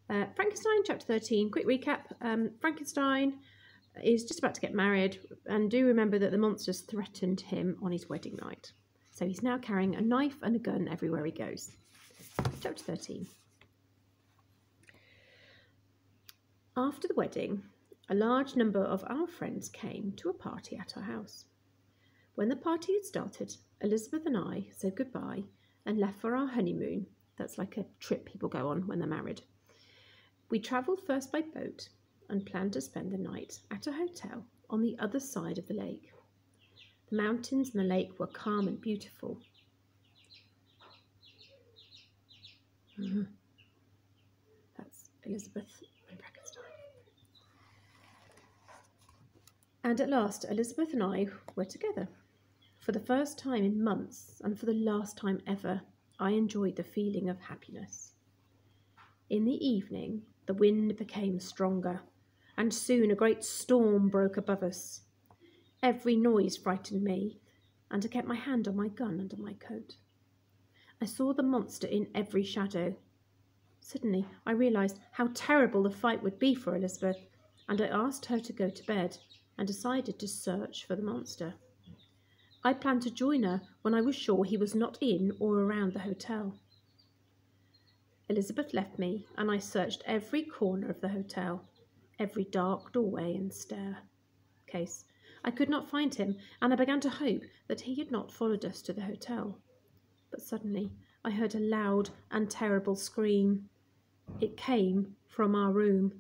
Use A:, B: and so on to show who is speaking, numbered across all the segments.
A: Frankenstein Chapter 13, quick recap. Frankenstein is just about to get married, and do remember that the monsters threatened him on his wedding night. So he's now carrying a knife and a gun everywhere he goes. Chapter 13. After the wedding, a large number of our friends came to a party at our house. When the party had started, Elizabeth and I said goodbye and left for our honeymoon. That's like a trip people go on when they're married. We travelled first by boat and planned to spend the night at a hotel on the other side of the lake. The mountains and the lake were calm and beautiful. That's Elizabeth and Frankenstein. And at last, Elizabeth and I were together. For the first time in months, and for the last time ever, I enjoyed the feeling of happiness. In the evening, the wind became stronger, and soon a great storm broke above us. Every noise frightened me, and I kept my hand on my gun under my coat. I saw the monster in every shadow. Suddenly, I realised how terrible the fight would be for Elizabeth, and I asked her to go to bed and decided to search for the monster. I planned to join her when I was sure he was not in or around the hotel. Elizabeth left me, and I searched every corner of the hotel, every dark doorway and staircase. I could not find him, and I began to hope that he had not followed us to the hotel. But suddenly I heard a loud and terrible scream. It came from our room.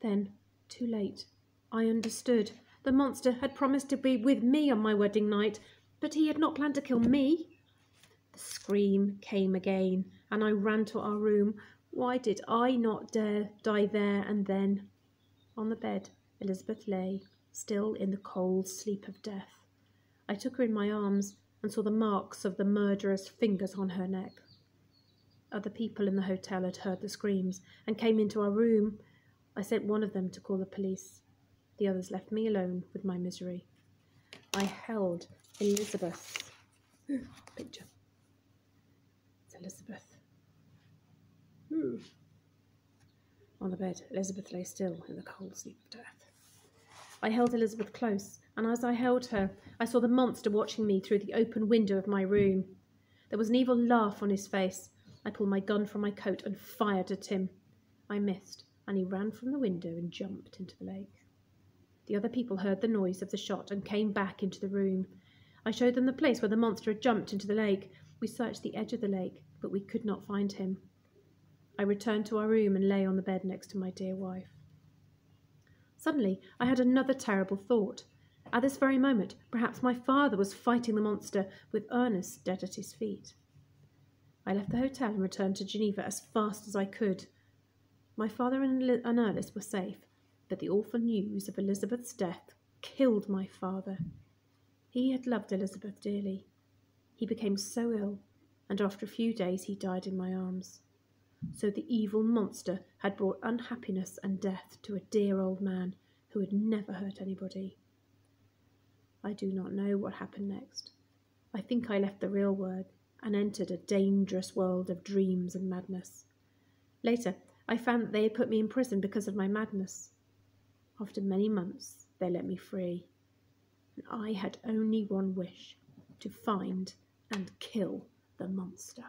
A: Then, too late, I understood. The monster had promised to be with me on my wedding night, but he had not planned to kill me. The scream came again, and I ran to our room. Why did I not dare die there and then? On the bed, Elizabeth lay, still in the cold sleep of death. I took her in my arms and saw the marks of the murderer's fingers on her neck. Other people in the hotel had heard the screams and came into our room. I sent one of them to call the police. The others left me alone with my misery. I held Elizabeth's picture. It's Elizabeth. On the bed, Elizabeth lay still in the cold sleep of death. I held Elizabeth close, and as I held her, I saw the monster watching me through the open window of my room. There was an evil laugh on his face. I pulled my gun from my coat and fired at him. I missed, and he ran from the window and jumped into the lake. The other people heard the noise of the shot and came back into the room. I showed them the place where the monster had jumped into the lake. We searched the edge of the lake, but we could not find him. I returned to our room and lay on the bed next to my dear wife. Suddenly, I had another terrible thought. At this very moment, perhaps my father was fighting the monster with Ernest dead at his feet. I left the hotel and returned to Geneva as fast as I could. My father and Ernest were safe, but the awful news of Elizabeth's death killed my father. He had loved Elizabeth dearly. He became so ill, and after a few days he died in my arms. So the evil monster had brought unhappiness and death to a dear old man who had never hurt anybody. I do not know what happened next. I think I left the real world and entered a dangerous world of dreams and madness. Later, I found that they had put me in prison because of my madness. After many months, they let me free, and I had only one wish: to find and kill the monster.